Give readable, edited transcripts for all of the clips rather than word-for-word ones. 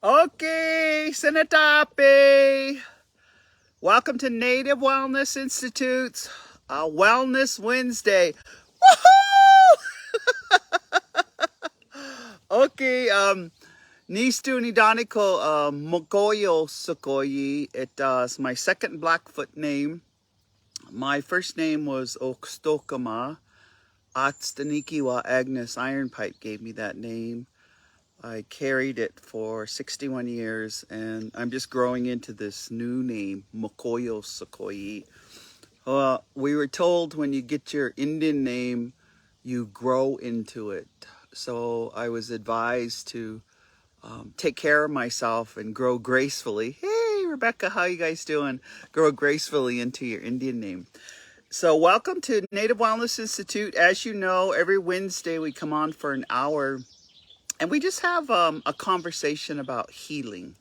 Okay, Sinatape. Welcome to Native Wellness Institute's Wellness Wednesday. Woohoo! Okay, Nistu Nidaniko Mokoyo Sukoyi. It's my second Blackfoot name. My first name was Okstokama. Atstanikiwa Agnes Ironpipe gave me that name. I carried it for 61 years, and I'm just growing into this new name, Mokoyo Sukoyi. We were told when you get your Indian name, you grow into it. So I was advised to take care of myself and grow gracefully. Hey, Rebecca, how you guys doing? Grow gracefully into your Indian name. So welcome to Native Wellness Institute. As you know, every Wednesday we come on for an hour and we just have a conversation about healing.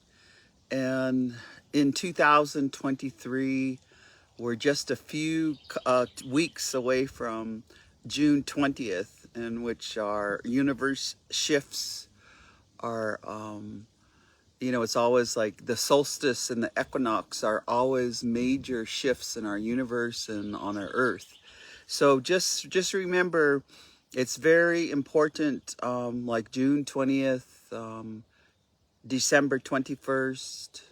And in 2023, we're just a few weeks away from June 20th, in which our universe shifts. It's always like the solstice and the equinox are always major shifts in our universe and on our earth. So just remember, it's very important, like June 20th, December 21st,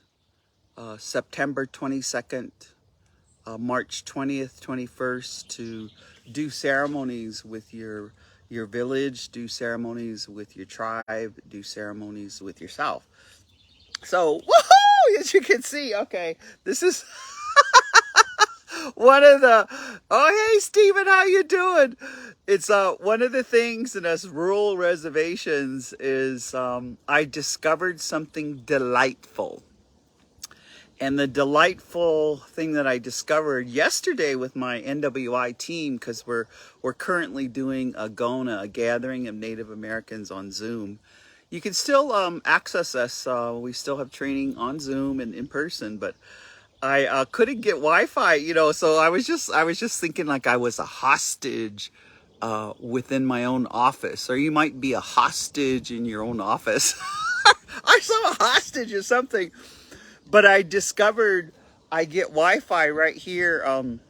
September 22nd, March 20th, 21st, to do ceremonies with your village, do ceremonies with your tribe, do ceremonies with yourself. So, woohoo! As you can see, okay, this is one of the, oh, hey, Stephen, how you doing? It's one of the things in us rural reservations is I discovered something delightful. And the delightful thing that I discovered yesterday with my NWI team, because we're currently doing a GONA, a Gathering of Native Americans on Zoom. You can still access us. We still have training on Zoom and in person, but I couldn't get Wi-Fi, so I was just thinking like I was a hostage within my own office, or you might be a hostage in your own office. I saw a hostage or something. But I discovered I get Wi-Fi right here, and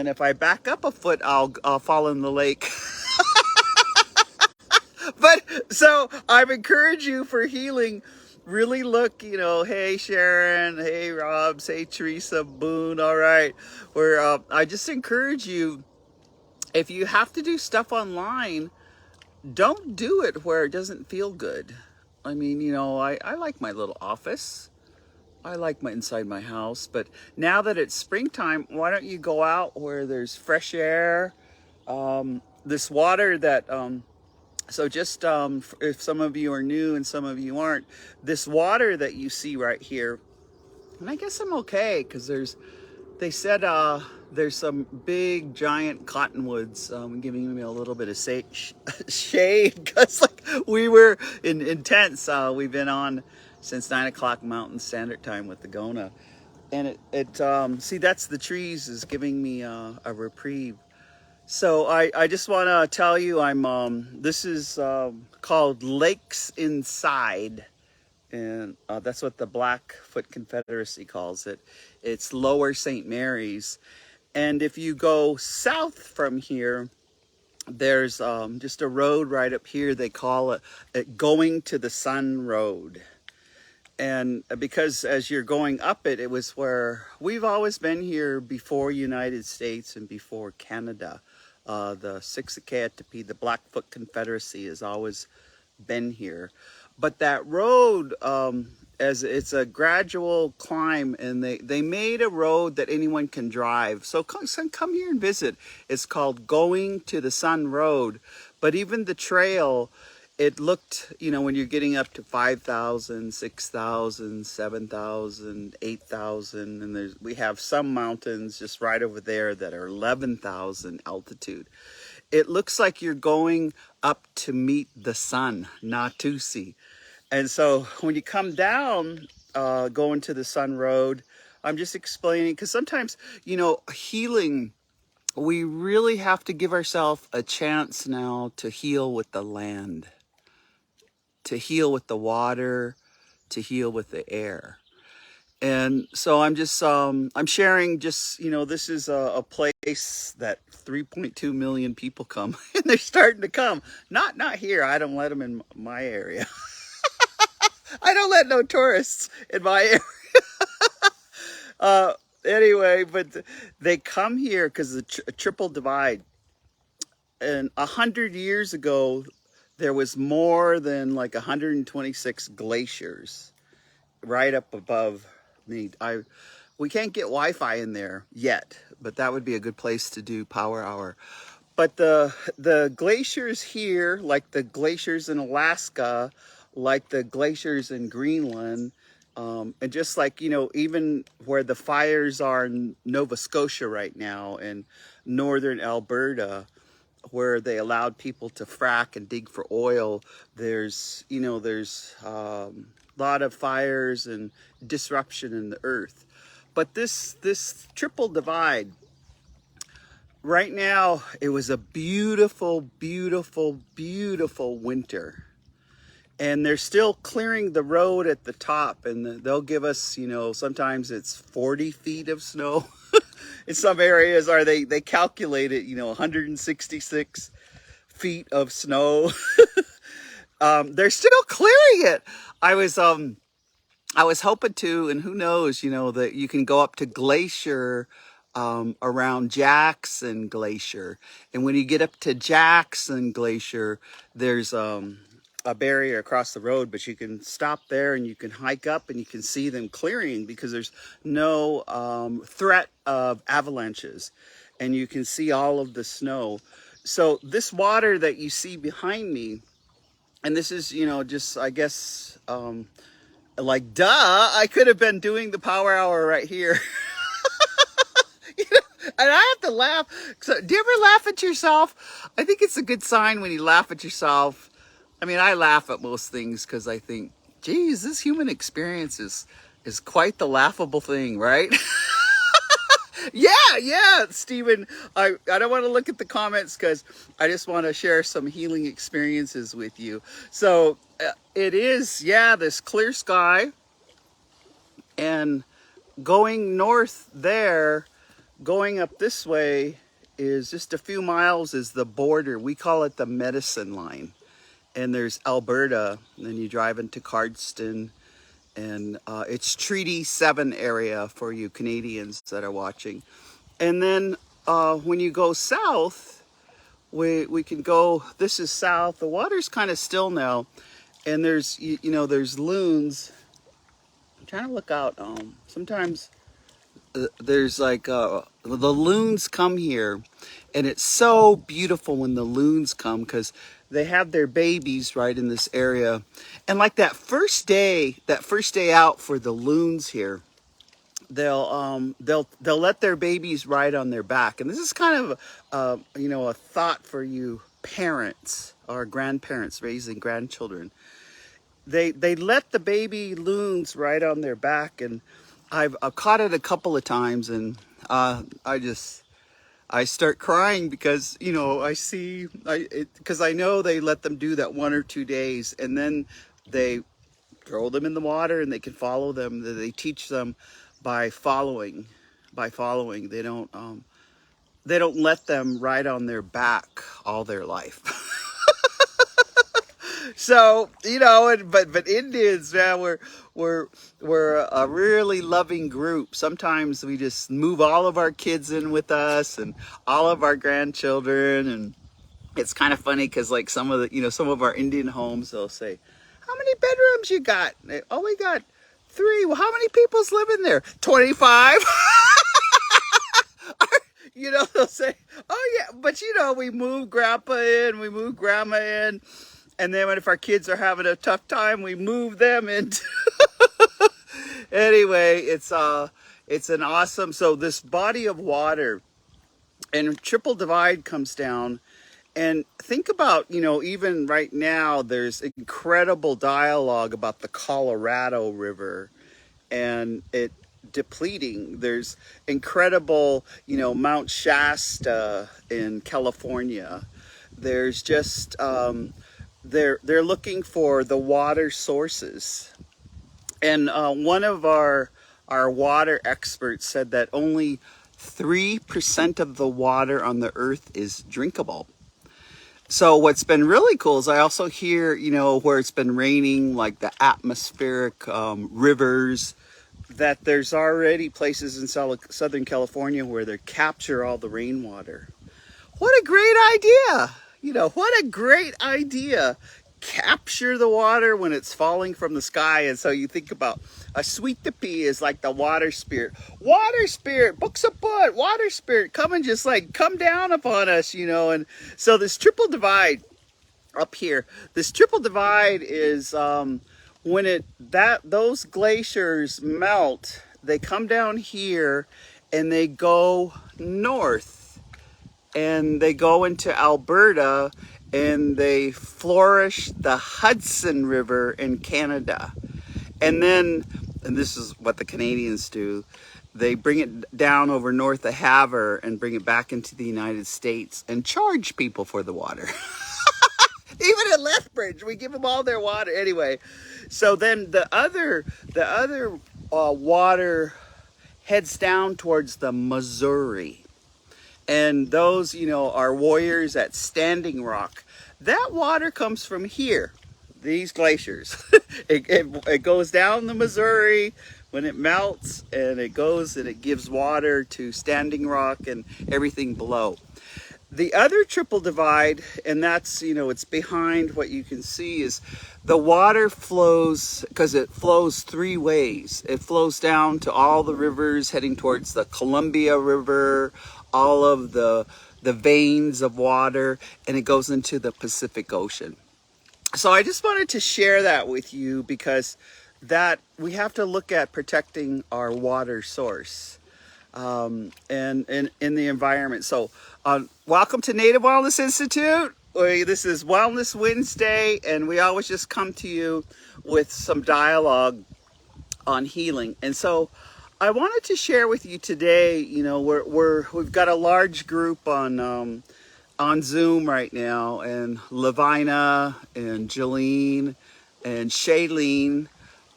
if I back up a foot, I'll fall in the lake. But so I've encouraged you for healing. Really look, hey Sharon, hey Robs, hey Teresa, Boone. All right, I just encourage you, if you have to do stuff online, don't do it where it doesn't feel good. I mean, I like my little office. I like inside my house, but now that it's springtime, why don't you go out where there's fresh air? This water that, if some of you are new and some of you aren't, this water that you see right here, and I guess I'm okay because they said there's some big giant cottonwoods giving me a little bit of shade because like we were in tents. We've been on since 9 o'clock Mountain Standard Time with the GONA, and see, that's the trees is giving me a reprieve. So I just want to tell you, this is called Lakes Inside. And that's what the Blackfoot Confederacy calls it. It's Lower St. Mary's. And if you go south from here, there's just a road right up here. They call it Going to the Sun Road. And because as you're going up it, it was where we've always been here before United States and before Canada. The Siksikatepi, the Blackfoot Confederacy, has always been here. But that road, as it's a gradual climb, and they made a road that anyone can drive. So come here and visit. It's called Going to the Sun Road. But even the trail, it looked, when you're getting up to 5,000, 6,000, 7,000, 8,000, and we have some mountains just right over there that are 11,000 altitude. It looks like you're going up to meet the sun, Natusi. And so when you come down, going to the Sun Road, I'm just explaining, because sometimes, healing, we really have to give ourselves a chance now to heal with the land, to heal with the water, to heal with the air. And so I'm sharing just, this is a place that 3.2 million people come and they're starting to come. Not here. I don't let them in my area. I don't let no tourists in my area. Anyway, but they come here because the triple divide. And 100 years ago, there was more than like 126 glaciers right up above me. We can't get Wi-Fi in there yet, but that would be a good place to do power hour. But the glaciers here, like the glaciers in Alaska, like the glaciers in Greenland, and just like, even where the fires are in Nova Scotia right now and northern Alberta, where they allowed people to frack and dig for oil, there's a lot of fires and disruption in the earth. But this triple divide, right now, it was a beautiful, beautiful, beautiful winter. And they're still clearing the road at the top, and they'll give us, sometimes it's 40 feet of snow. In some areas they calculate it, 166 feet of snow. They're still clearing it. I was hoping to, and who knows, that you can go up to Glacier, around Jackson Glacier. And when you get up to Jackson Glacier, there's a barrier across the road, but you can stop there and you can hike up and you can see them clearing because there's no threat of avalanches, and you can see all of the snow. So this water that you see behind me, and this is, just, I guess, like, duh, I could have been doing the power hour right here. And I have to laugh. So, do you ever laugh at yourself? I think it's a good sign when you laugh at yourself. I mean, I laugh at most things because I think, geez, this human experience is quite the laughable thing, right? Yeah, Stephen. I don't want to look at the comments because I just want to share some healing experiences with you. So it is, this clear sky, and going north there, going up this way is just a few miles is the border. We call it the medicine line. And there's Alberta, and then you drive into Cardston, and it's Treaty 7 area for you Canadians that are watching. And then when you go south, we can go, this is south. The water's kind of still now, and there's, there's loons. I'm trying to look out. Sometimes there's like, the loons come here, and it's so beautiful when the loons come because they have their babies right in this area. And like that first day out for the loons here, they'll let their babies ride on their back. And this is kind of a thought for you parents or grandparents raising grandchildren. They let the baby loons ride on their back, and I've caught it a couple of times, and I start crying because, because I know they let them do that 1 or 2 days, and then they throw them in the water and they can follow them. They teach them by following. They don't let them ride on their back all their life. So, but Indians, man, we're a really loving group. Sometimes we just move all of our kids in with us and all of our grandchildren, and it's kind of funny because like some of our Indian homes, they'll say, "How many bedrooms you got?" "Oh, we got 3. Well, how many people's living there?" 25. They'll say, "Oh yeah," but we move grandpa in, we move grandma in. And then if our kids are having a tough time, we move them into. Anyway, it's an awesome. So this body of water, and triple divide comes down, and think about, even right now, there's incredible dialogue about the Colorado River, and it depleting. There's incredible, Mount Shasta in California. There's just they're looking for the water sources, And one of our water experts said that only 3% of the water on the earth is drinkable. So what's been really cool is I also hear, where it's been raining, like the atmospheric rivers, that there's already places in Southern California where they capture all the rainwater. What a great idea! What a great idea. Capture the water when it's falling from the sky. And so you think about a sweet pea is like the water spirit. Water spirit, books a foot, water spirit, come and just like come down upon us, And so this triple divide up here, this triple divide is when those glaciers melt, they come down here and they go north. And they go into Alberta and they flourish the Hudson River in Canada. And this is what the Canadians do, they bring it down over north of Havre and bring it back into the United States and charge people for the water. Even at Lethbridge, we give them all their water. Anyway, so then the other water heads down towards the Missouri. And those, are warriors at Standing Rock. That water comes from here, these glaciers. It goes down the Missouri when it melts, and it goes and it gives water to Standing Rock and everything below. The other triple divide, and that's, it's behind what you can see, is the water flows, because it flows three ways. It flows down to all the rivers heading towards the Columbia River, all of the veins of water, and it goes into the Pacific Ocean. So I just wanted to share that with you because that we have to look at protecting our water source and in the environment. So welcome to Native Wellness Institute. This is Wellness Wednesday, and we always just come to you with some dialogue on healing. And so I wanted to share with you today, we've got a large group on Zoom right now, and Lavina and Jolene and Shailene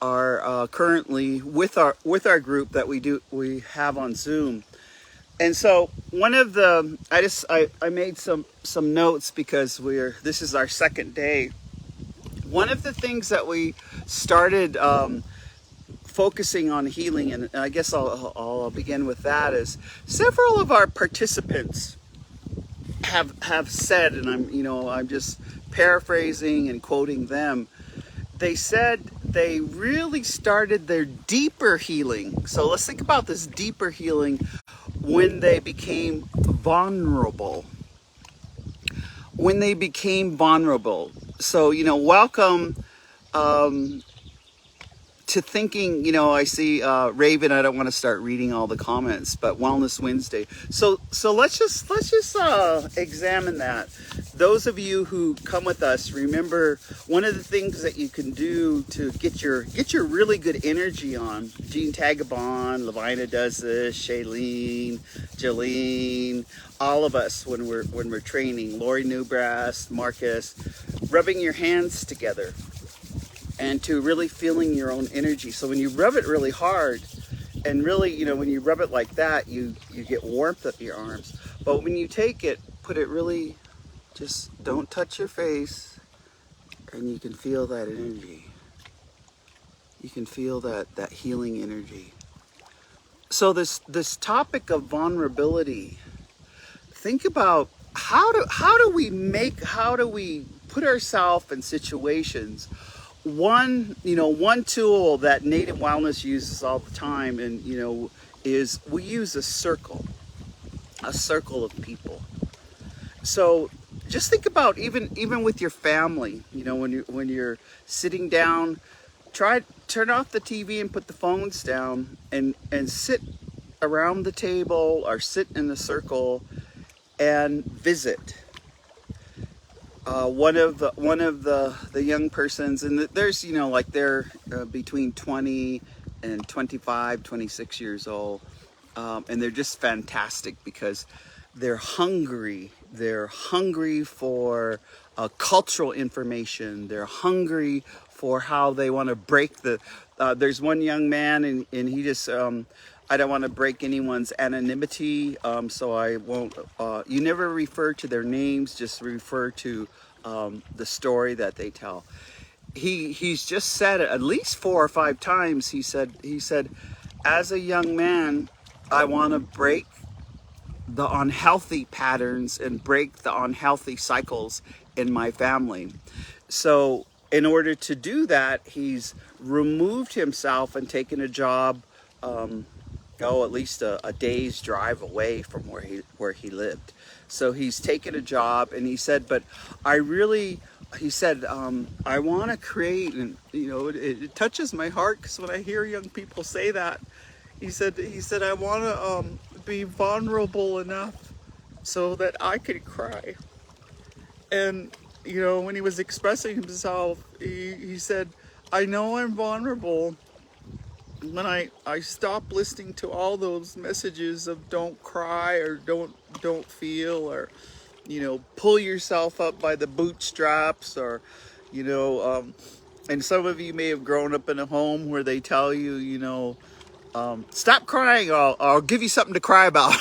are currently with our group that we have on Zoom. And so one of the I made some notes because this is our second day. One of the things that we started focusing on healing, and I guess I'll begin with that, is several of our participants have said, and I'm just paraphrasing and quoting them. They said they really started their deeper healing. So let's think about this deeper healing when they became vulnerable. When they became vulnerable. So, welcome to thinking, I see Raven, I don't want to start reading all the comments, but Wellness Wednesday. So let's just examine that. Those of you who come with us, remember one of the things that you can do to get your really good energy on. Jean Tagabon, Lavina does this, Shailene, Jolene, all of us when we're training, Lori Newbrass, Marcus, rubbing your hands together and to really feeling your own energy. So when you rub it really hard, and really, when you rub it like that, you get warmth up your arms. But when you take it, put it really, just don't touch your face, and you can feel that energy. You can feel that healing energy. So this topic of vulnerability, think about how do we put ourselves in situations. One tool that Native Wellness uses all the time, and is we use a circle of people. So just think about even with your family, when you're sitting down, turn off the TV and put the phones down and sit around the table or sit in a circle and visit. One of the young persons, and there's they're between 20 and 25, 26 years old, and they're just fantastic because they're hungry. They're hungry for cultural information. They're hungry for how they want to break the, there's one young man and he just, I don't want to break anyone's anonymity, so I won't, you never refer to their names, just refer to the story that they tell. He's just said it at least 4 or 5 times. He said, as a young man, I want to break the unhealthy patterns and break the unhealthy cycles in my family. So in order to do that, he's removed himself and taken a job, at least a day's drive away from where he lived. So he's taken a job, and he said, but I really, he said, I want to create, and it touches my heart, because when I hear young people say that, he said I want to be vulnerable enough so that I could cry. And when he was expressing himself, he said, I know I'm vulnerable when I stop listening to all those messages of don't cry or don't feel, or pull yourself up by the bootstraps, or and some of you may have grown up in a home where they tell you, stop crying, I'll give you something to cry about.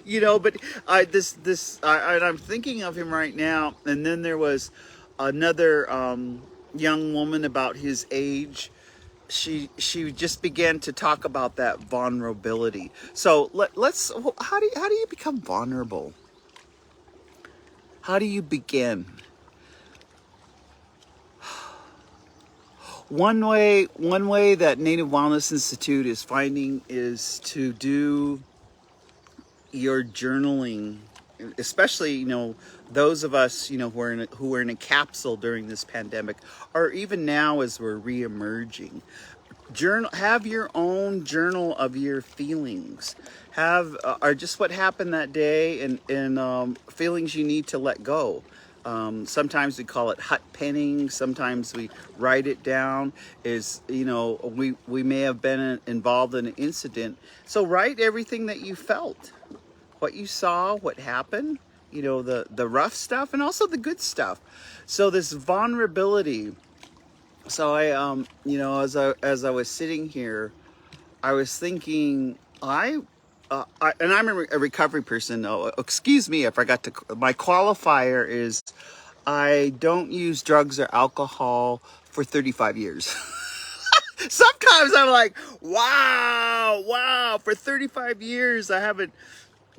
But I'm thinking of him right now. And then there was another young woman about his age. She just began to talk about that vulnerability. So let's, how do you become vulnerable? How do you begin? One way that Native Wellness Institute is finding is to do your journaling, especially those of us who were in a capsule during this pandemic, or even now as we're re-emerging. Have your own journal of your feelings, or just what happened that day, and feelings you need to let go. Sometimes we call it hut penning. Sometimes we write it down. We may have been involved in an incident, so write everything that you felt, what you saw, what happened, the rough stuff, and also the good stuff. So this vulnerability. So as I was sitting here, I was thinking, and I'm a recovery person. Oh, excuse me, I forgot to. My qualifier is I don't use drugs or alcohol for 35 years. Sometimes I'm like, wow, for 35 years I haven't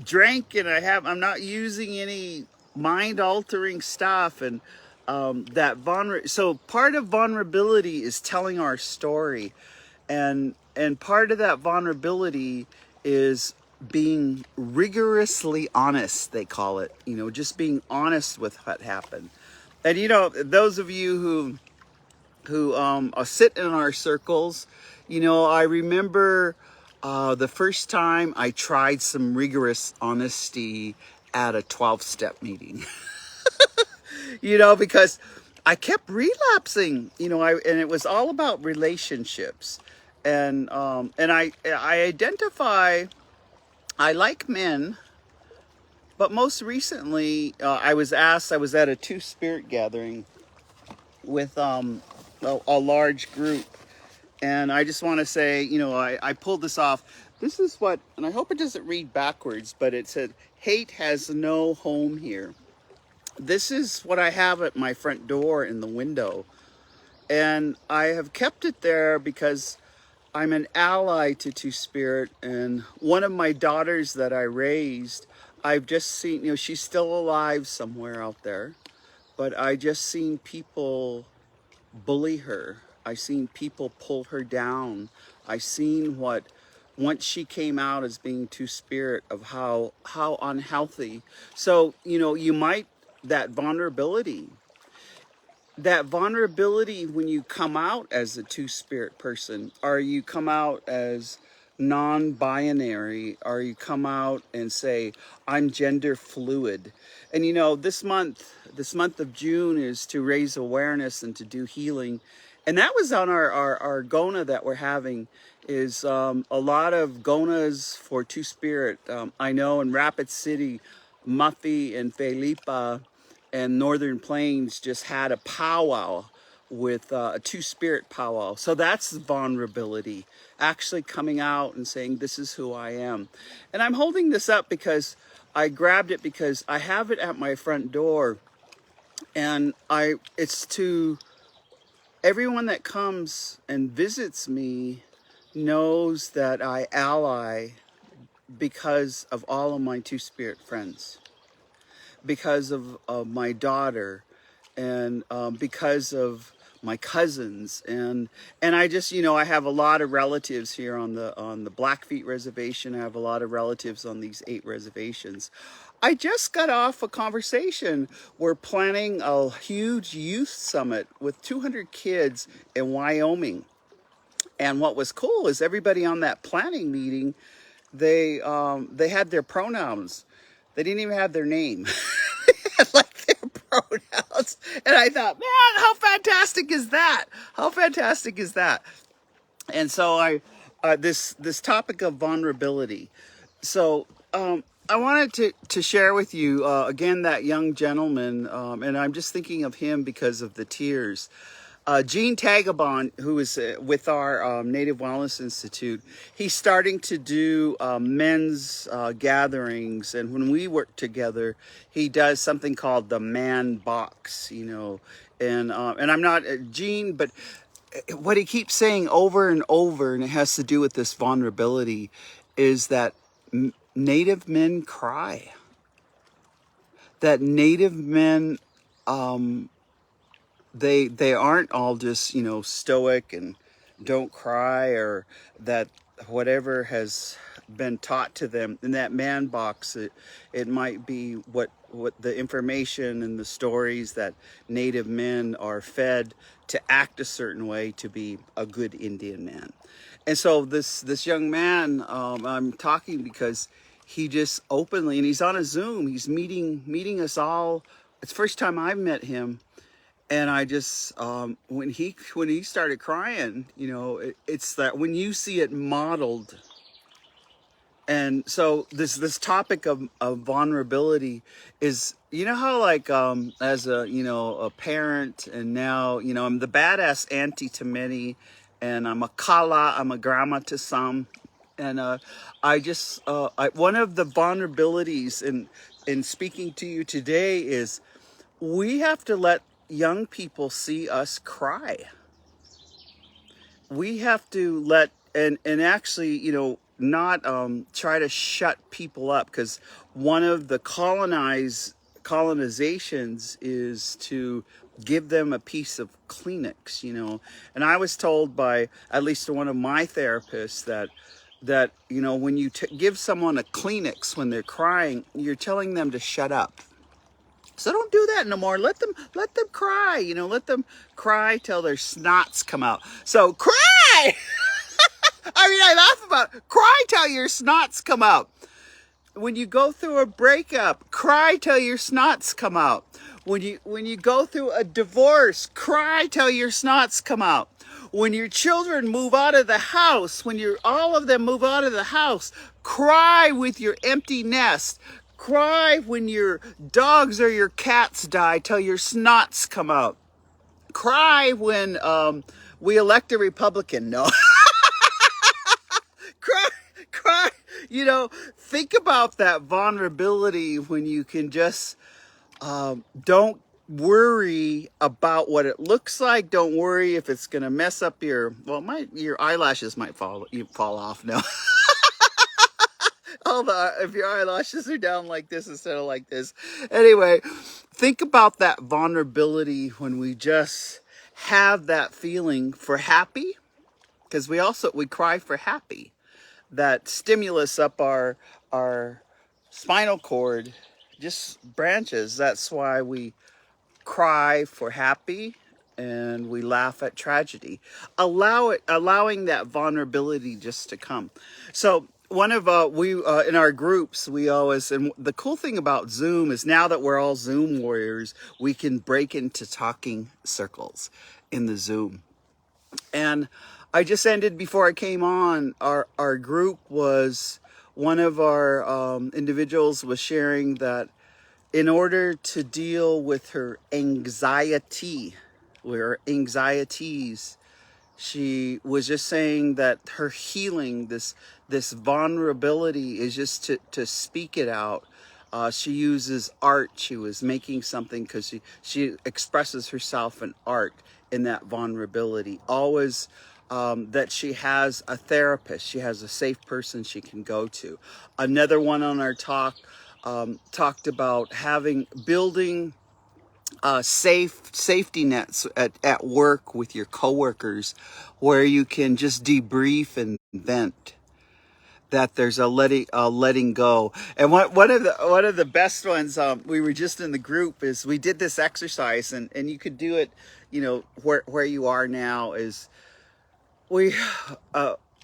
drank, and I'm not using any mind altering stuff, and so part of vulnerability is telling our story, and part of that vulnerability is being rigorously honest, they call it, just being honest with what happened. And those of you who sit in our circles, I remember the first time I tried some rigorous honesty at a 12-step meeting. Because I kept relapsing, and it was all about relationships. And I identify, I like men, but most recently, I was at a two-spirit gathering with a large group. And I just want to say, I pulled this off. This is what, and I hope it doesn't read backwards, but it said, hate has no home here. This is what I have at my front door in the window. And I have kept it there because I'm an ally to Two-Spirit. And one of my daughters that I raised, I've just seen, she's still alive somewhere out there. But I just seen people bully her. I seen people pull her down. I seen what, once she came out as being Two-Spirit, of how unhealthy. So, you might, that vulnerability when you come out as a Two-Spirit person, or you come out as non-binary, or you come out and say, I'm gender fluid. And this month of June is to raise awareness and to do healing. And that was on our Gona that we're having, is a lot of Gonas for Two-Spirit. I know in Rapid City, Muffy and Felipa and Northern Plains just had a powwow with a two-spirit powwow. So that's vulnerability, actually coming out and saying, this is who I am. And I'm holding this up because I grabbed it because I have it at my front door, and it's to everyone that comes and visits me knows that I ally because of all of my two-spirit friends, because of my daughter, and because of my cousins, and I just, I have a lot of relatives here on the Blackfeet reservation. I have a lot of relatives on these 8 reservations. I just got off a conversation. We're planning a huge youth summit with 200 kids in Wyoming. And what was cool is everybody on that planning meeting, they had their pronouns. They didn't even have their name. Like their pronouns. And I thought, man, how fantastic is that? How fantastic is that? And so this topic of vulnerability. So I wanted to share with you again that young gentleman, and I'm just thinking of him because of the tears. Gene Tagabon, who is with our Native Wellness Institute, he's starting to do men's gatherings, and when we work together, he does something called the Man Box, and I'm not Gene, but what he keeps saying over and over, and it has to do with this vulnerability, is that Native men cry. That Native men, they aren't all just, stoic and don't cry, or that whatever has been taught to them in that man box, it might be what the information and the stories that Native men are fed to act a certain way to be a good Indian man. And so this young man, I'm talking because he just openly, and he's on a Zoom, he's meeting us all. It's the first time I've met him. And I just, when he started crying, it's that when you see it modeled. And so this topic of vulnerability is, how like, as a parent, and now, I'm the badass auntie to many, and I'm a kala, I'm a grandma to some. And I just, one of the vulnerabilities in speaking to you today is we have to let young people see us cry. We have to let, and actually, not try to shut people up, because one of the colonizations is to give them a piece of Kleenex, And I was told by at least one of my therapists that when you give someone a Kleenex when they're crying, you're telling them to shut up. So don't do that no more. Let them cry, let them cry till their snots come out. So cry! I laugh about it. Cry till your snots come out. When you go through a breakup, cry till your snots come out. When you go through a divorce, cry till your snots come out. When your children move out of the house, all of them move out of the house, cry with your empty nest. Cry when your dogs or your cats die till your snots come out. Cry when we elect a Republican. No. Cry. Think about that vulnerability when you can just don't worry about what it looks like. Don't worry if it's going to mess up your eyelashes might fall off now. If your eyelashes are down like this instead of like this. Anyway, think about that vulnerability when we just have that feeling for happy, because we cry for happy. That stimulus up our spinal cord just branches. That's why we cry for happy and we laugh at tragedy. Allowing that vulnerability just to come. So one of in our groups, we always, and the cool thing about Zoom is now that we're all Zoom warriors, we can break into talking circles in the Zoom. And I just ended, before I came on, our group was, one of our individuals was sharing that in order to deal with her anxiety, her anxieties. She was just saying that her healing, this vulnerability, is just to speak it out. She uses art. She was making something because she expresses herself in art in that vulnerability. Always that she has a therapist. She has a safe person she can go to. Another one on our talk talked about building safety nets at work with your coworkers, where you can just debrief and vent. That there's a letting go. And one of the best ones, we were just in the group, is we did this exercise, and you could do it, where you are now, is we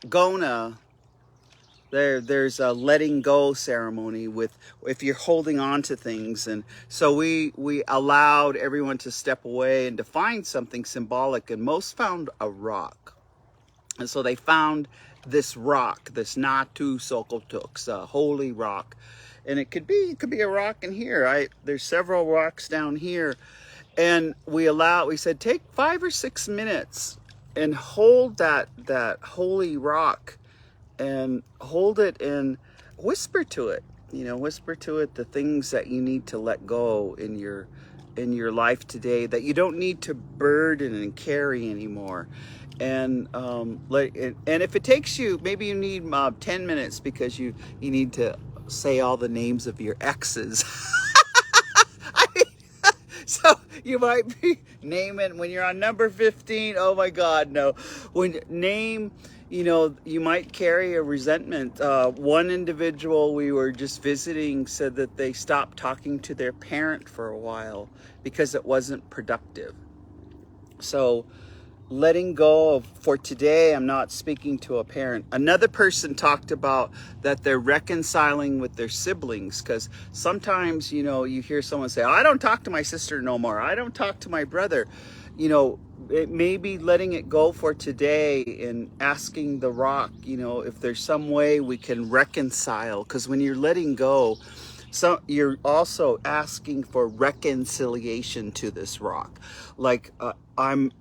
Gona. There's a letting go ceremony with, if you're holding on to things. And so we allowed everyone to step away and to find something symbolic, and most found a rock. And so they found this rock, this Natu Sokotuks, a holy rock. And it could be a rock in here. There's several rocks down here. And we said, take 5 or 6 minutes and hold that holy rock, and hold it and whisper to it, whisper to it the things that you need to let go in your life today, that you don't need to burden and carry anymore. And and if it takes you, maybe you need 10 minutes because you need to say all the names of your exes. I mean, so you might be naming, when you're on number 15, oh my God, no. You might carry a resentment. One individual we were just visiting said that they stopped talking to their parent for a while because it wasn't productive. So letting go of, for today, I'm not speaking to a parent. Another person talked about that they're reconciling with their siblings, because sometimes, you hear someone say, I don't talk to my sister no more. I don't talk to my brother. It may be letting it go for today and asking the rock, if there's some way we can reconcile. Because when you're letting go, so you're also asking for reconciliation to this rock. Like, I'm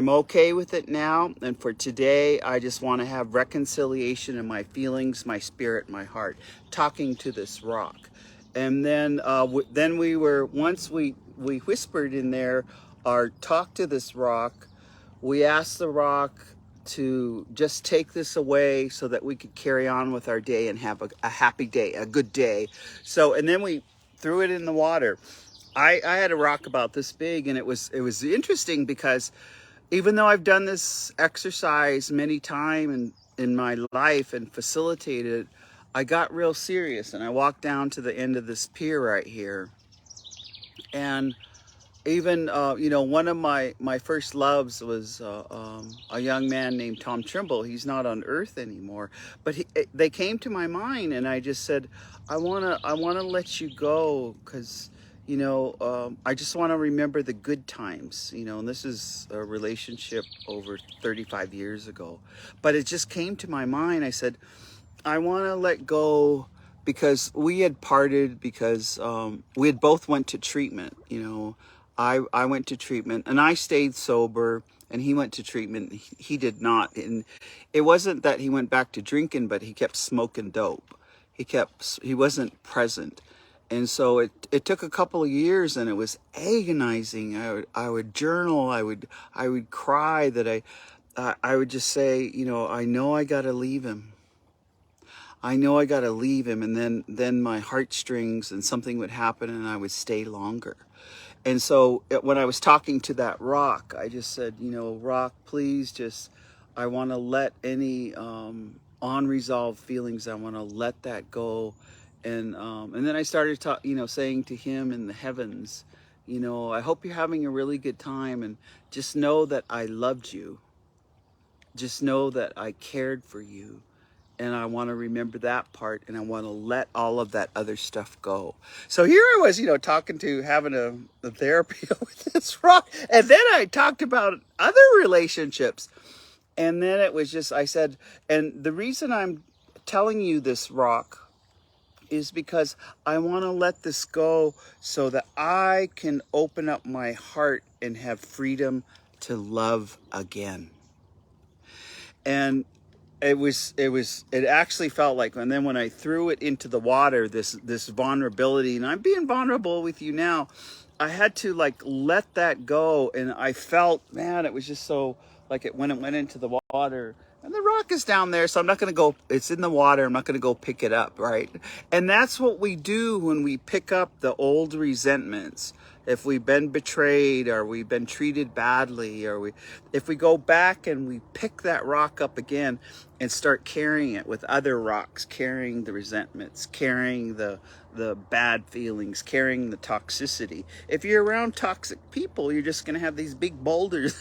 okay with it now, and for today, I just want to have reconciliation in my feelings, my spirit, my heart, talking to this rock. And then once we whispered in there, or talked to this rock, we asked the rock to just take this away so that we could carry on with our day and have a happy day, a good day. So, and then we threw it in the water. I had a rock about this big, and it was interesting because even though I've done this exercise many times in my life and facilitated, I got real serious, and I walked down to the end of this pier right here. And even, one of my first loves was a young man named Tom Trimble. He's not on earth anymore, but they came to my mind, and I just said, I wanna let you go, because I just want to remember the good times, and this is a relationship over 35 years ago. But it just came to my mind. I said, I want to let go, because we had parted, because we had both went to treatment. I went to treatment, and I stayed sober, and he went to treatment. He did not. And it wasn't that he went back to drinking, but he kept smoking dope. He wasn't present. And so it took a couple of years, and it was agonizing. I would journal. I would cry, that I would just say, I know I got to leave him. I know I got to leave him. And then my heartstrings and something would happen, and I would stay longer. And so when I was talking to that rock, I just said, rock, please I want to let any unresolved feelings, I want to let that go. And then I started saying to him in the heavens, I hope you're having a really good time, and just know that I loved you. Just know that I cared for you. And I want to remember that part, and I want to let all of that other stuff go. So here I was, having a therapy with this rock. And then I talked about other relationships. And then it was just, I said, and the reason I'm telling you this, rock, is because I want to let this go so that I can open up my heart and have freedom to love again. And it actually felt like, and then when I threw it into the water, this vulnerability, and I'm being vulnerable with you now, I had to like let that go. And I felt, man, it was just so like when it went into the water, and the rock is down there, so I'm not going to go, it's in the water, I'm not going to go pick it up, right? And that's what we do when we pick up the old resentments. If we've been betrayed, or we've been treated badly, or if we go back and we pick that rock up again and start carrying it with other rocks, carrying the resentments, carrying the bad feelings, carrying the toxicity. If you're around toxic people, you're just going to have these big boulders.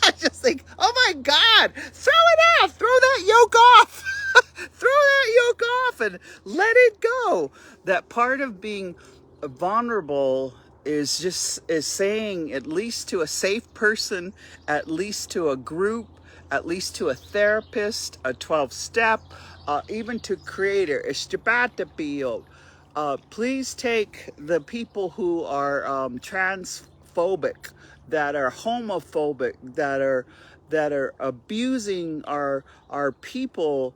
I just think, oh my God, throw it off, throw that yoke off, throw that yoke off and let it go. That part of being vulnerable is saying, at least to a safe person, at least to a group, at least to a therapist, a 12-step, even to creator, please take the people who are transphobic, that are homophobic, that are abusing our people,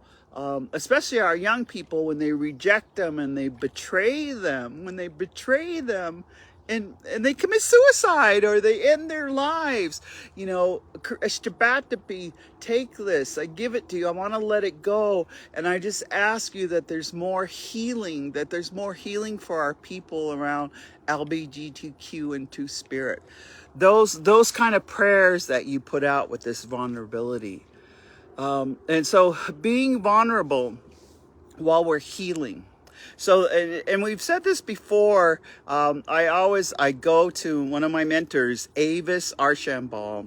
especially our young people, when they reject them and they betray them, and they commit suicide or they end their lives. You know, take this, I give it to you, I want to let it go. And I just ask you that there's more healing, for our people around LGBTQ and Two Spirit. Those kind of prayers that you put out with this vulnerability. And so being vulnerable while we're healing. So, and we've said this before, I go to one of my mentors, Avis Archambault,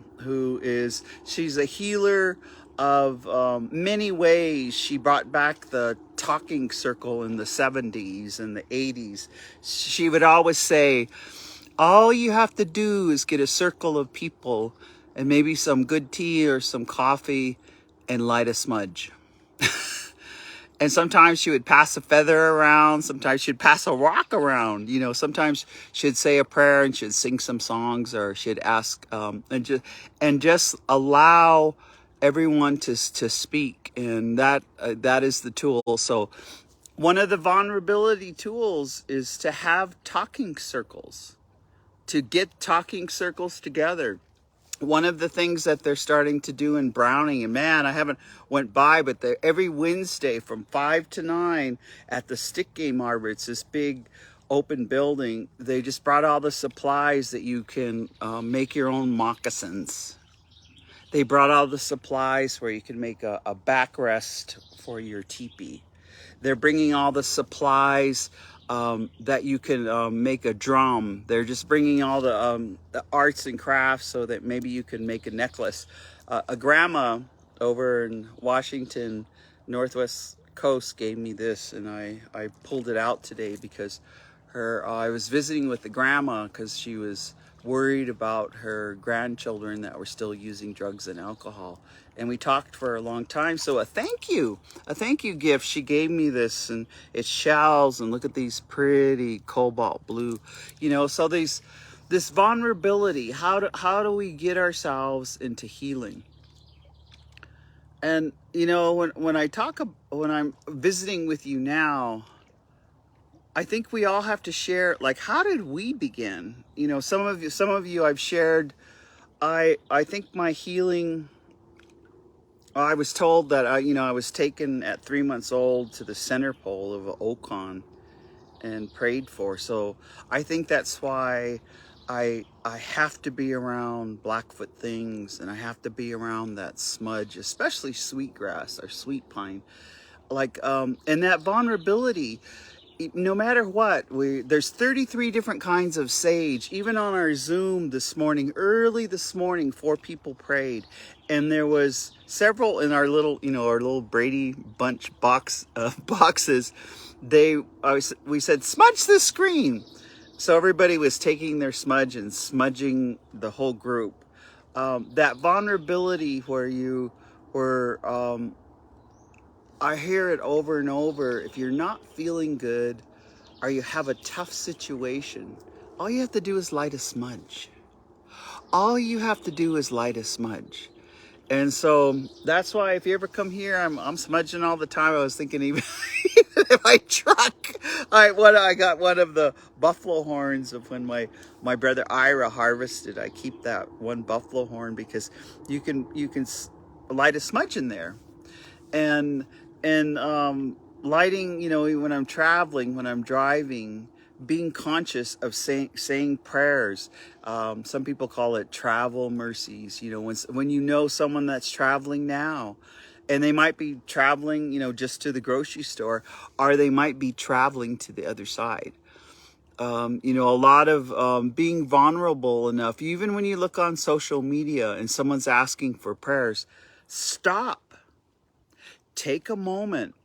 she's a healer of many ways. She brought back the talking circle in the 70s and the 80s. She would always say, all you have to do is get a circle of people and maybe some good tea or some coffee and light a smudge. And sometimes she would pass a feather around. Sometimes she'd pass a rock around. You know, sometimes she'd say a prayer and she'd sing some songs, or she'd ask, and just allow everyone to speak. And that is the tool. So one of the vulnerability tools is to have talking circles, to get talking circles together. One of the things that they're starting to do in Browning, and man, I haven't went by, but every Wednesday from 5 to 9 at the Stick Game Arbor, it's this big open building. They just brought all the supplies that you can make your own moccasins. They brought all the supplies where you can make a backrest for your teepee. They're bringing all the supplies that you can make a drum. They're just bringing all the arts and crafts so that maybe you can make a necklace. A grandma over in Washington, Northwest Coast, gave me this, and I pulled it out today because I was visiting with the grandma because she was worried about her grandchildren that were still using drugs and alcohol. And we talked for a long time. So a thank you gift. She gave me this, and it's shells, and look at these pretty cobalt blue, you know. So this vulnerability, how do we get ourselves into healing? And you know, when I'm visiting with you now, I think we all have to share, like, how did we begin? You know, some of you I've shared, I think my healing, I was told that I was taken at 3 months old to the center pole of an Ocon and prayed for. So I think that's why I have to be around Blackfoot things, and I have to be around that smudge, especially sweetgrass or sweet pine. Like, and that vulnerability, no matter what, there's 33 different kinds of sage. Even on our Zoom this morning, early this morning, 4 people prayed, and there was several in our little Brady Bunch boxes. We said, smudge the screen. So everybody was taking their smudge and smudging the whole group. That vulnerability where you were, I hear it over and over. If you're not feeling good or you have a tough situation, all you have to do is light a smudge. all you have to do is light a smudge. And so that's why if you ever come here, I'm smudging all the time. I was thinking even, even in my truck, I got one of the buffalo horns of when my brother Ira harvested. I keep that one buffalo horn because you can light a smudge in there, and lighting, when I'm traveling, when I'm driving, being conscious of saying prayers. Some people call it travel mercies. When you know someone that's traveling now, and they might be traveling, just to the grocery store, or they might be traveling to the other side. A lot of being vulnerable enough, even when you look on social media and someone's asking for prayers, stop, take a moment,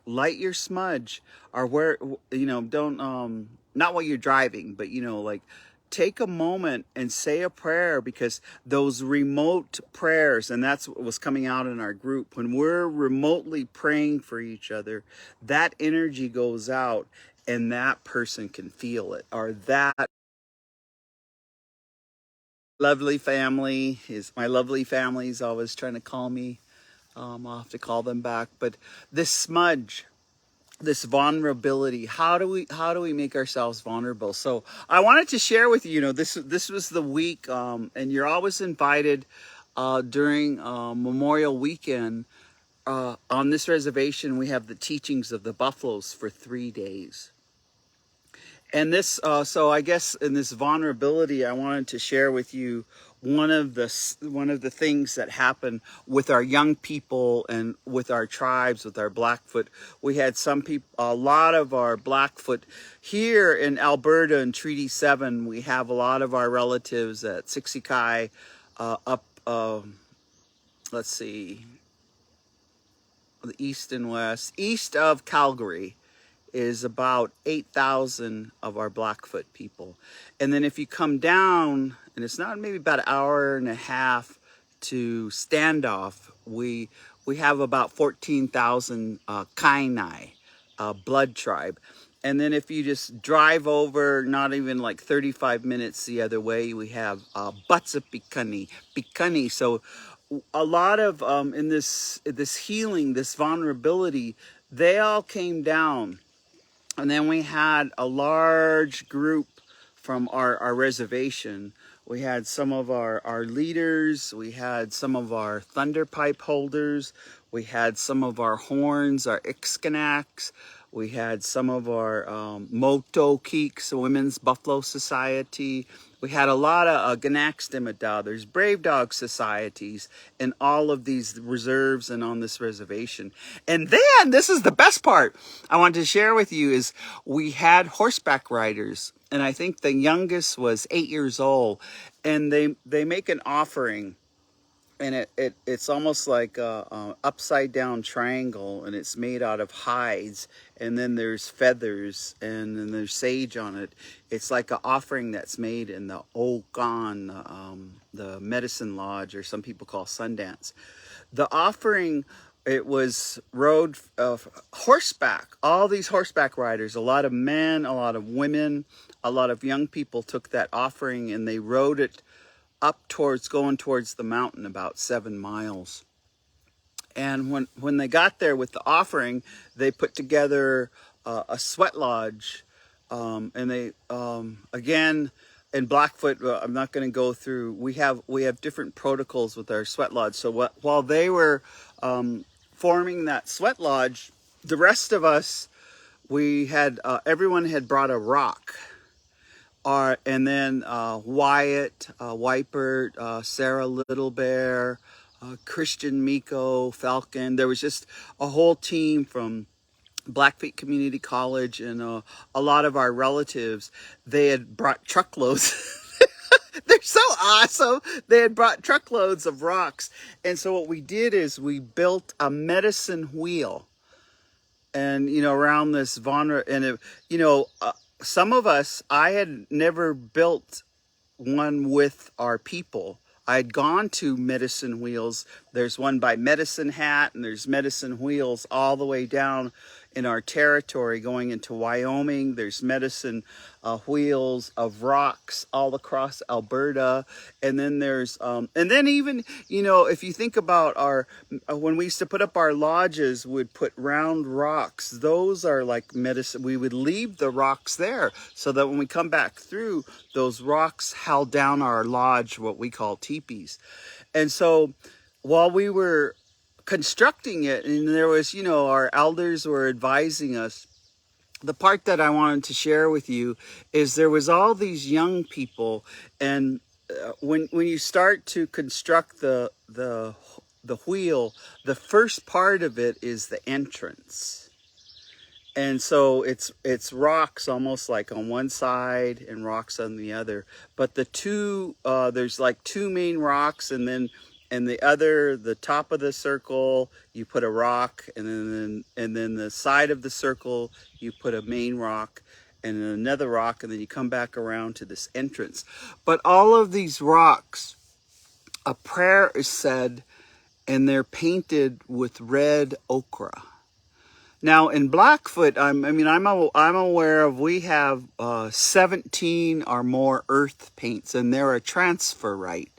light your smudge, or where, don't, not while you're driving, but, like, take a moment and say a prayer, because those remote prayers, and that's what was coming out in our group, when we're remotely praying for each other, that energy goes out and that person can feel it, or that lovely family is, my lovely family is always trying to call me. I'll have to call them back. But this smudge, this vulnerability, how do we make ourselves vulnerable? So I wanted to share with you, this was the week, and you're always invited during Memorial Weekend. On this reservation, we have the teachings of the buffaloes for 3 days. And this, so I guess in this vulnerability, I wanted to share with you one of the things that happened with our young people and with our tribes, with our Blackfoot. We had some people, a lot of our Blackfoot here in Alberta in Treaty 7. We have a lot of our relatives at Sixikai, up, let's see, the east and west, east of Calgary is about 8,000 of our Blackfoot people. And then if you come down, and it's not, maybe about an hour and a half to Standoff, we have about 14,000 Kainai, blood tribe. And then if you just drive over, not even like 35 minutes the other way, we have Butsa Pikani. So a lot of, in this healing, this vulnerability, they all came down. And then we had a large group from our reservation. We had some of our leaders, we had some of our thunderpipe holders, we had some of our horns, our Ixkanaks, we had some of our Moto Keeks, Women's Buffalo Society. We had a lot of Ganaxtimada. There's Brave Dog societies in all of these reserves and on this reservation. And then, this is the best part I wanted to share with you, is we had horseback riders. And I think the youngest was 8 years old. And they make an offering. And it's almost like a upside down triangle, and it's made out of hides, and then there's feathers, and then there's sage on it. It's like an offering that's made in the Okan, the medicine lodge, or some people call Sundance. The offering, it was rode horseback. All these horseback riders, a lot of men, a lot of women, a lot of young people took that offering, and they rode it up going towards the mountain, about 7 miles. And when they got there with the offering, they put together a sweat lodge, and they again in Blackfoot. I'm not going to go through. We have different protocols with our sweat lodge. So while they were forming that sweat lodge, the rest of us, we had everyone had brought a rock. And then Wyatt, Wipert, Sarah Little Bear, Christian Miko, Falcon. There was just a whole team from Blackfeet Community College, and a lot of our relatives. They had brought truckloads. They're so awesome. They had brought truckloads of rocks. And so what we did is we built a medicine wheel. And, around this and some of us, I had never built one with our people. I had gone to medicine wheels There's one by Medicine Hat, and there's Medicine Wheels all the way down in our territory going into Wyoming. There's Medicine Wheels of rocks all across Alberta. And then there's, and then even, you know, if you think about our, when we used to put up our lodges, we'd put round rocks. Those are like medicine. We would leave the rocks there so that when we come back through, those rocks held down our lodge, what we call teepees. And so while we were constructing it, and there was, you know, our elders were advising us, the part that I wanted to share with you is there was all these young people, and when you start to construct the wheel, the first part of it is the entrance. And so it's rocks almost like on one side and rocks on the other. But the two, there's like two main rocks, and then the top of the circle, you put a rock, and then the side of the circle, you put a main rock, and then another rock, and then you come back around to this entrance. But all of these rocks, a prayer is said, and they're painted with red ochre. Now in Blackfoot, I'm aware of, we have 17 or more earth paints, and they're a transfer right.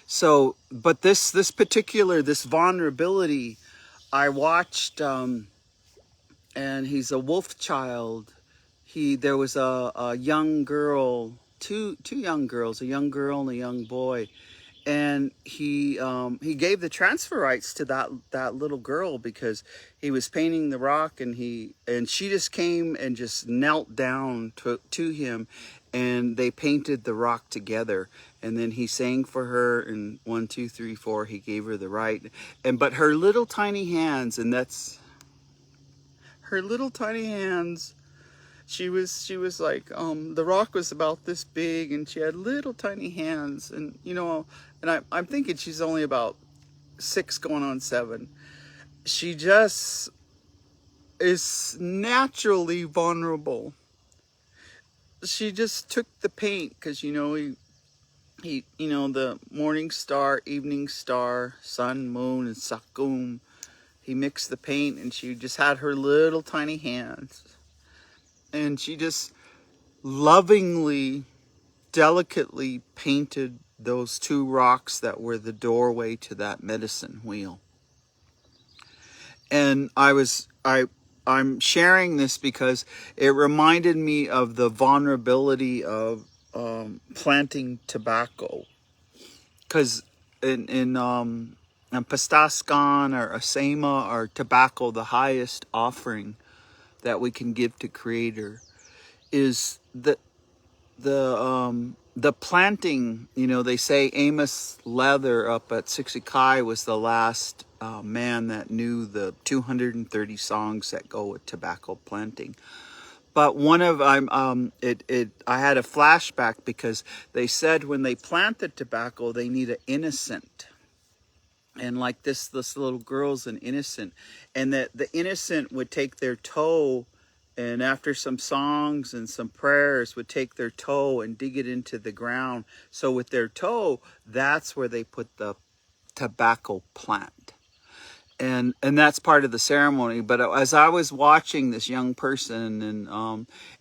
So, but this vulnerability, I watched, and he's a wolf child. There was a young girl, two young girls, a young girl and a young boy. And he gave the transfer rights to that little girl because he was painting the rock, and she just came and just knelt down to him, and they painted the rock together. And then he sang for her, and 1, 2, 3, 4, he gave her the right. But her little tiny hands, and that's her little tiny hands. She was like, the rock was about this big, and she had little tiny hands, and you know, and I'm thinking she's only about 6 going on 7. She just is naturally vulnerable. She just took the paint, because you know, he you know, the morning star, evening star, sun, moon, and sakum. He mixed the paint, and she just had her little tiny hands. And she just lovingly, delicately painted those 2 rocks that were the doorway to that medicine wheel. And I'm sharing this because it reminded me of the vulnerability of planting tobacco. Because in Pastaskan or Asema or tobacco, the highest offering that we can give to Creator is the planting. You know, they say Amos Leather up at Sixikai was the last man that knew the 230 songs that go with tobacco planting. But one of I had a flashback because they said when they plant the tobacco, they need an innocent. And like this little girl's an innocent, and that the innocent would take their toe, and after some songs and some prayers would take their toe and dig it into the ground. So with their toe, that's where they put the tobacco plant. And that's part of the ceremony. But as I was watching this young person,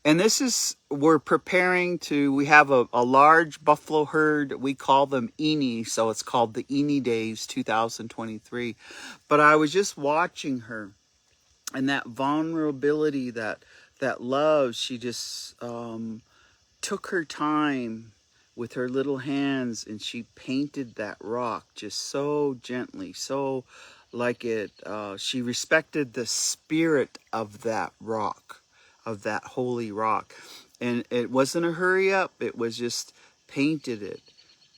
and this is, we're preparing to, we have a large buffalo herd. We call them Eni, so it's called the Eni Days 2023. But I was just watching her, and that vulnerability, that love, she just took her time with her little hands, and she painted that rock just so gently, so like it, she respected the spirit of that rock, of that holy rock. And it wasn't a hurry up, it was just painted it.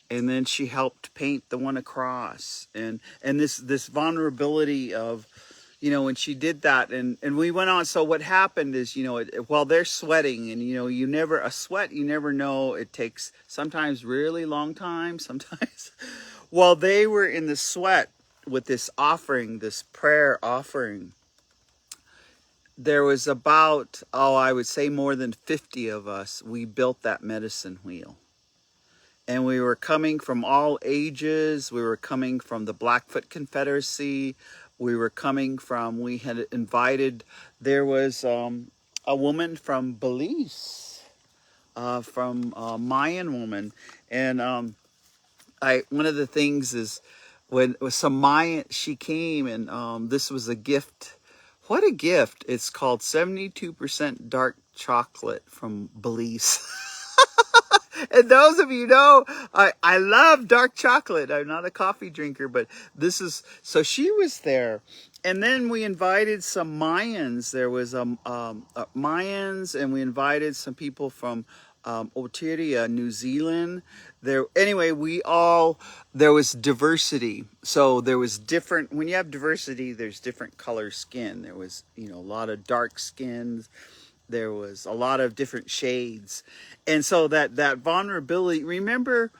And then she helped paint the one across. And this vulnerability of, you know, when she did that, and we went on. So what happened is, you know, while they're sweating, and you know, you never know, it takes sometimes really long time, sometimes. While they were in the sweat with this offering, this prayer offering, there was about, I would say more than 50 of us. We built that medicine wheel. and we were coming from all ages. We were coming from the Blackfoot Confederacy. We were coming from, we had invited, there was a woman from Belize, from a Mayan woman. And one of the things is when with some Mayan, she came and this was a gift. What a gift. It's called 72% dark chocolate from Belize. And those of you know, I love dark chocolate. I'm not a coffee drinker, but this is, so she was there. And then we invited some Mayans. There was Mayans, and we invited some people from Aotearoa, New Zealand. There, anyway, there was diversity. So there was different, when you have diversity, there's different color skin. There was, a lot of dark skins. There was a lot of different shades. And so that vulnerability, remember,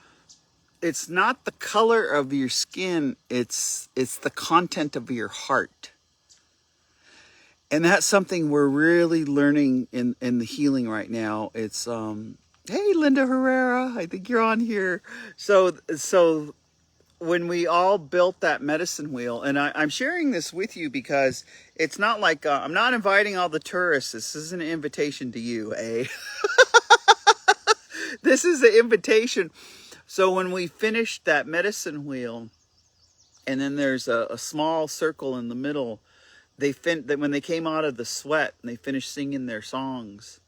it's not the color of your skin, it's the content of your heart. And that's something we're really learning in the healing right now. It's hey, Linda Herrera, I think you're on here. So when we all built that medicine wheel, and I'm sharing this with you because it's not like I'm not inviting all the tourists. This is an invitation to you, eh? This is an invitation. So when we finished that medicine wheel, and then there's a small circle in the middle, when they came out of the sweat and they finished singing their songs,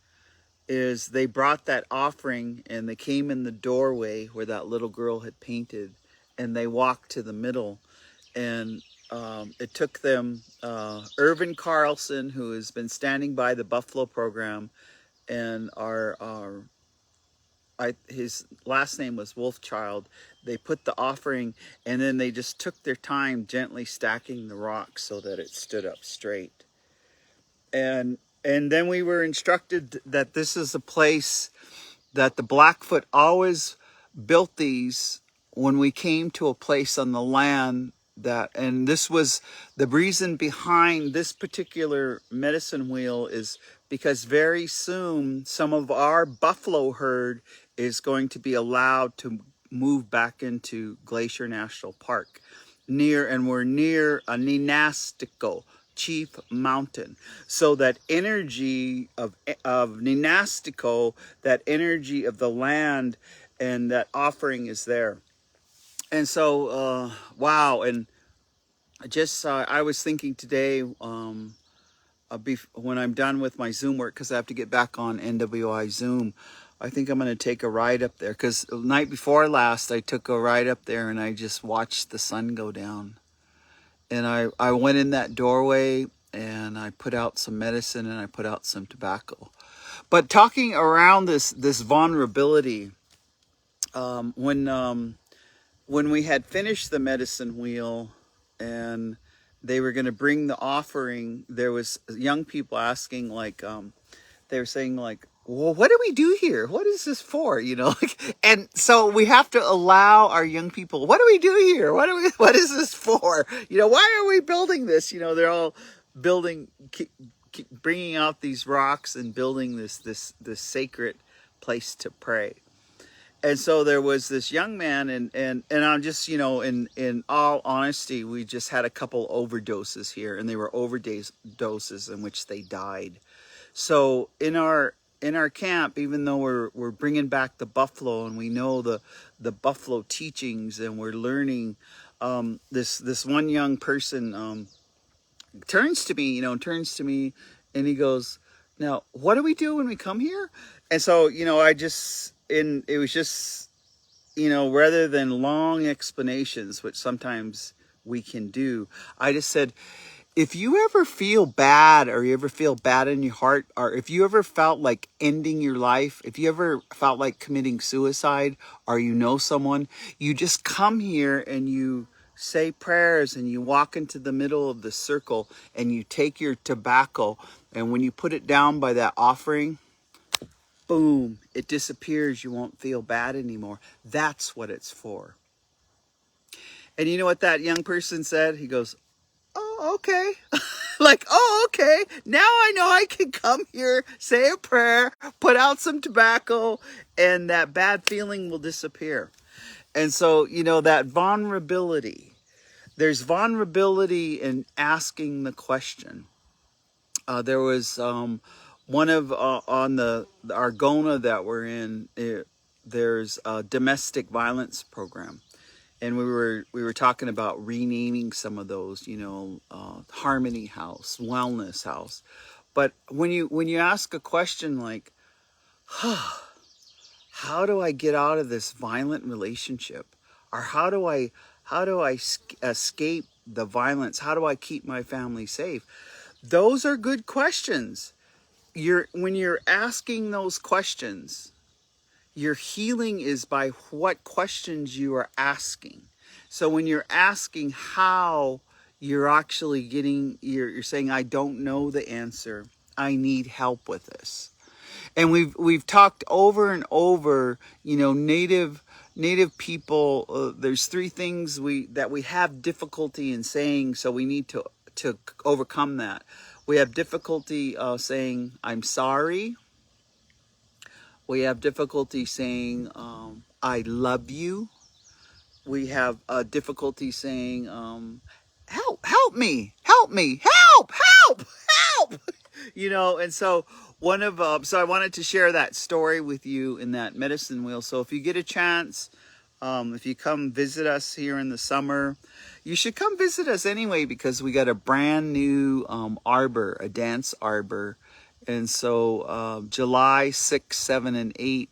is they brought that offering and they came in the doorway where that little girl had painted, and they walked to the middle. And it took them, Irvin Carlson, who has been standing by the Buffalo program, and his last name was Wolfchild. They put the offering, and then they just took their time gently stacking the rocks so that it stood up straight. And then we were instructed that this is a place that the Blackfoot always built these when we came to a place on the land and this was the reason behind this particular medicine wheel, is because very soon some of our buffalo herd is going to be allowed to move back into Glacier National Park. We're near a Ninastico, Chief Mountain. So that energy of Ninastico, that energy of the land, and that offering is there. And so, wow. And I was thinking today, when I'm done with my Zoom work, because I have to get back on NWI Zoom, I think I'm going to take a ride up there. Because the night before last, I took a ride up there and I just watched the sun go down. And I went in that doorway and I put out some medicine and I put out some tobacco. But talking around this vulnerability, when we had finished the medicine wheel and they were going to bring the offering, there was young people asking, like, they were saying, like, well, what do we do here? What is this for? And so we have to allow our young people, what do we do here? What is this for? Why are we building this? They're all building, keep bringing out these rocks and building this sacred place to pray. And so there was this young man, and I'm just, in all honesty, we just had a couple overdoses here, and they were overdoses in which they died. So in our camp, even though we're bringing back the buffalo, and we know the buffalo teachings, and we're learning, this one young person turns to me, and he goes, "Now, what do we do when we come here?" And so, it was just, rather than long explanations, which sometimes we can do, I just said, if you ever feel bad, or you ever feel bad in your heart, or if you ever felt like ending your life, if you ever felt like committing suicide, or someone, you just come here and you say prayers and you walk into the middle of the circle and you take your tobacco, and when you put it down by that offering, boom, it disappears. You won't feel bad anymore. That's what it's for. And you know what that young person said? He goes, "Oh, oh, okay. Like, oh, okay. Now I know I can come here, say a prayer, put out some tobacco, and that bad feeling will disappear. And so, that vulnerability, there's vulnerability in asking the question. There was one of on the Argona that we're in. There's a domestic violence program, and we were talking about renaming some of those. Harmony House, Wellness House. But when you ask a question like, how do I get out of this violent relationship, or how do I escape the violence? How do I keep my family safe? Those are good questions. When you're asking those questions, your healing is by what questions you are asking. So when you're asking how, you're actually you're saying, I don't know the answer. I need help with this. And we've talked over and over, native people. There's three things that we have difficulty in saying, so we need to overcome that. We have difficulty saying I'm sorry. We have difficulty saying I love you. We have difficulty saying help me, help me, help. And so so I wanted to share that story with you in that medicine wheel. So if you get a chance, if you come visit us here in the summer, you should come visit us anyway, because we got a brand new arbor, a dance arbor. And so July 6, 7, and 8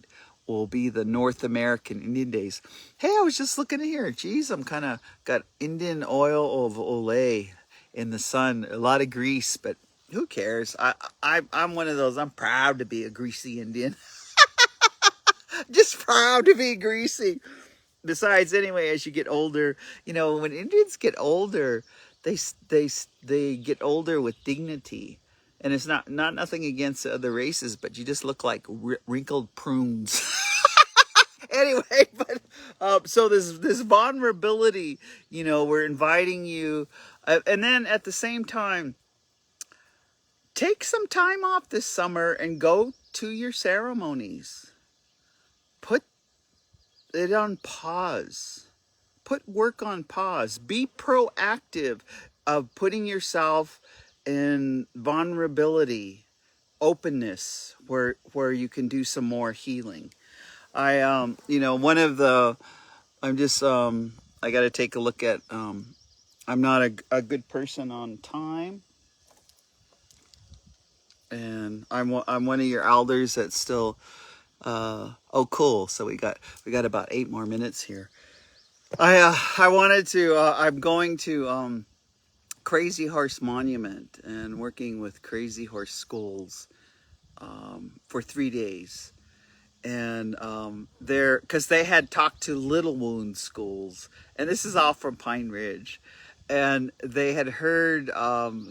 will be the North American Indian Days. Hey, I was just looking at here. Geez, I'm kind of got Indian oil of Olay in the sun. A lot of grease, but who cares? I'm one of those. I'm proud to be a greasy Indian. Just proud to be greasy. Besides, anyway, as you get older, when Indians get older, they get older with dignity. And it's not nothing against the other races, but you just look like wrinkled prunes. Anyway, but so this vulnerability, we're inviting you, and then at the same time, take some time off this summer and go to your ceremonies. Put it on pause. Put work on pause. Be proactive of putting yourself in vulnerability, openness, where you can do some more healing. I got to take a look at, I'm not a good person on time. And I'm one of your elders that's still, oh, cool. So we got about 8 more minutes here. I'm going to, Crazy Horse Monument and working with Crazy Horse schools, for 3 days. And because they had talked to Little Wound schools, and this is all from Pine Ridge, and they had heard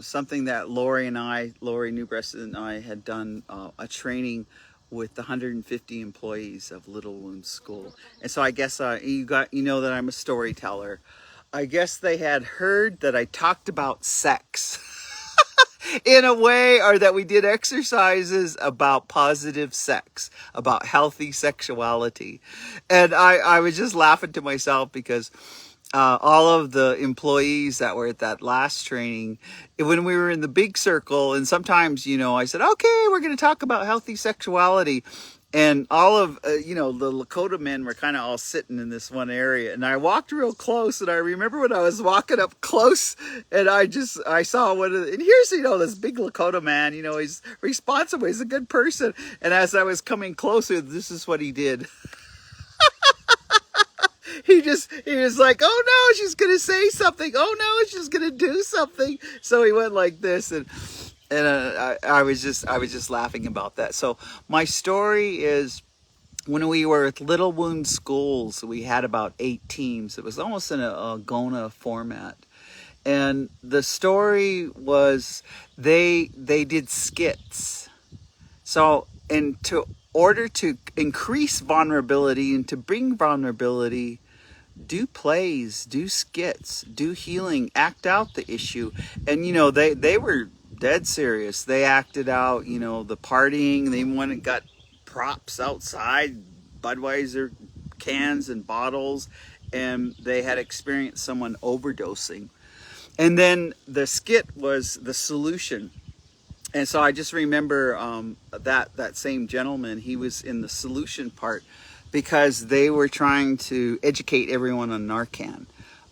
something that Lori Newbreast and I had done a training with the 150 employees of Little Wound School. And so I guess you know that I'm a storyteller. I guess they had heard that I talked about sex. In a way, or that we did exercises about positive sex, about healthy sexuality. And I was just laughing to myself because all of the employees that were at that last training, when we were in the big circle, and sometimes, I said, okay, we're going to talk about healthy sexuality. And all of, the Lakota men were kind of all sitting in this one area. And I walked real close. And I remember when I was walking up close, and I saw one of and here's, this big Lakota man, he's responsible. He's a good person. And as I was coming closer, this is what he did. He was like, oh no, she's going to say something. Oh no, she's going to do something. So he went like this, and I was just laughing about that. So my story is, when we were at Little Wound schools, we had about 8 teams. It was almost in a Gona format. And the story was they did skits. So order to increase vulnerability and to bring vulnerability, do plays, do skits, do healing, act out the issue. And, you know, they were dead serious. They acted out, you know, the partying. They went and got props outside, Budweiser cans and bottles, and they had experienced someone overdosing. And then the skit was the solution. And so I just remember that same gentleman, he was in the solution part because they were trying to educate everyone on Narcan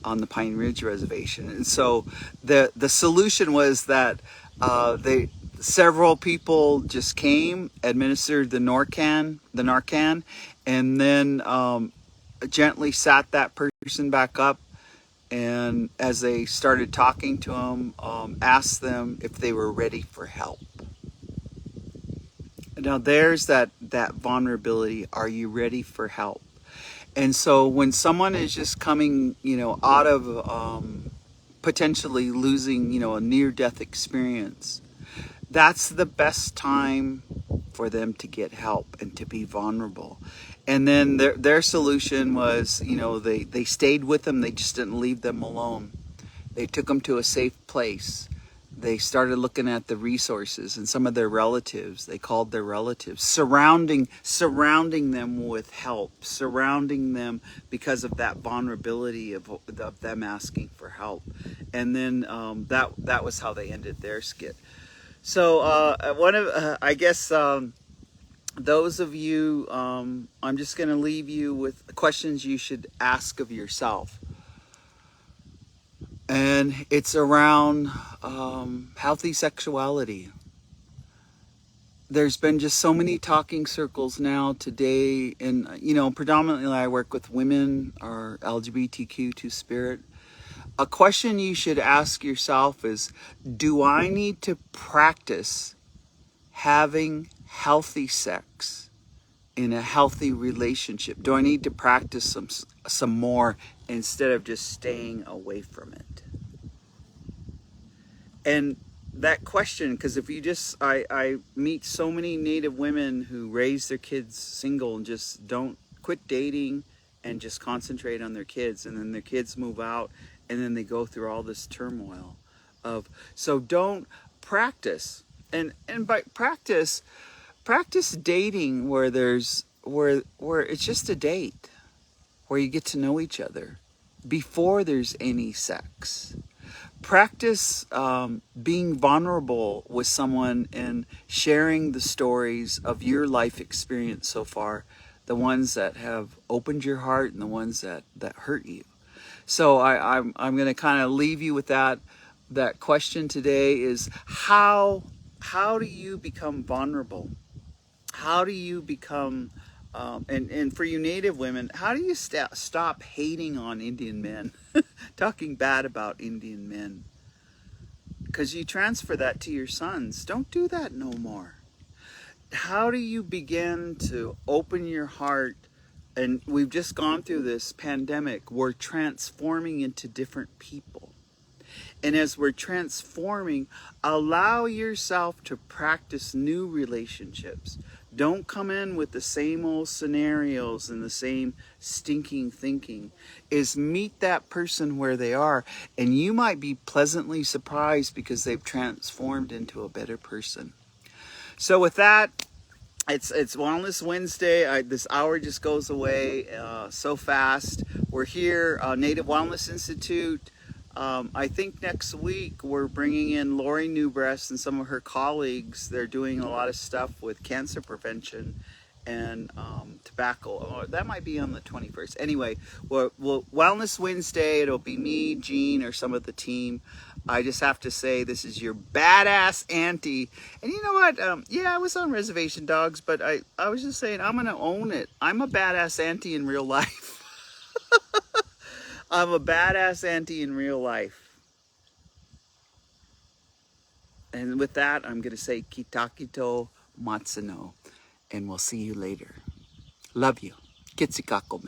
on the Pine Ridge Reservation. And so the solution was that several people just came, administered the Narcan, and then gently sat that person back up, and as they started talking to them, asked them if they were ready for help. Now there's that vulnerability. Are you ready for help? And so when someone is just coming, you know, out of potentially losing, you know, a near-death experience, that's the best time for them to get help and to be vulnerable. And then their solution was, you know, they stayed with them. They just didn't leave them alone. They took them to a safe place. They started looking at the resources and some of their relatives. They called their relatives, surrounding them with help, surrounding them because of that vulnerability of them asking for help. And then that was how they ended their skit. So I guess those of you, I'm just going to leave you with questions you should ask of yourself. And it's around healthy sexuality. There's been just so many talking circles now today, and you know, predominantly I work with women or LGBTQ to spirit. A question you should ask yourself is, do I need to practice having healthy sex in a healthy relationship? Do I need to practice some more instead of just staying away from it? And that question, because if you just, I meet so many Native women who raise their kids single and just don't quit dating and just concentrate on their kids, and then their kids move out, and then they go through all this turmoil of, so don't practice. And by practice dating where it's just a date, where you get to know each other before there's any sex. Practice being vulnerable with someone and sharing the stories of your life experience so far, the ones that have opened your heart and the ones that hurt you. So I'm going to kind of leave you with that question today is how do you become vulnerable? How do you become and for you Native women, how do you stop hating on Indian men, talking bad about Indian men? Because you transfer that to your sons. Don't do that no more. How do you begin to open your heart? And we've just gone through this pandemic. We're transforming into different people. And as we're transforming, allow yourself to practice new relationships. Don't come in with the same old scenarios and the same stinking thinking. Is meet that person where they are, and you might be pleasantly surprised because they've transformed into a better person. So with that, it's Wellness Wednesday. This hour just goes away so fast. We're here, Native Wellness Institute. I think next week we're bringing in Lori Newbreast and some of her colleagues. They're doing a lot of stuff with cancer prevention and tobacco. Oh, that might be on the 21st. Anyway, we'll Wellness Wednesday. It'll be me, Jean, or some of the team. I just have to say this is your badass auntie. And you know what? Yeah, I was on Reservation Dogs, but I was just saying I'm going to own it. I'm a badass auntie in real life. I'm a badass auntie in real life. And with that, I'm going to say Kitakito Matsuno. And we'll see you later. Love you. Kitsikako,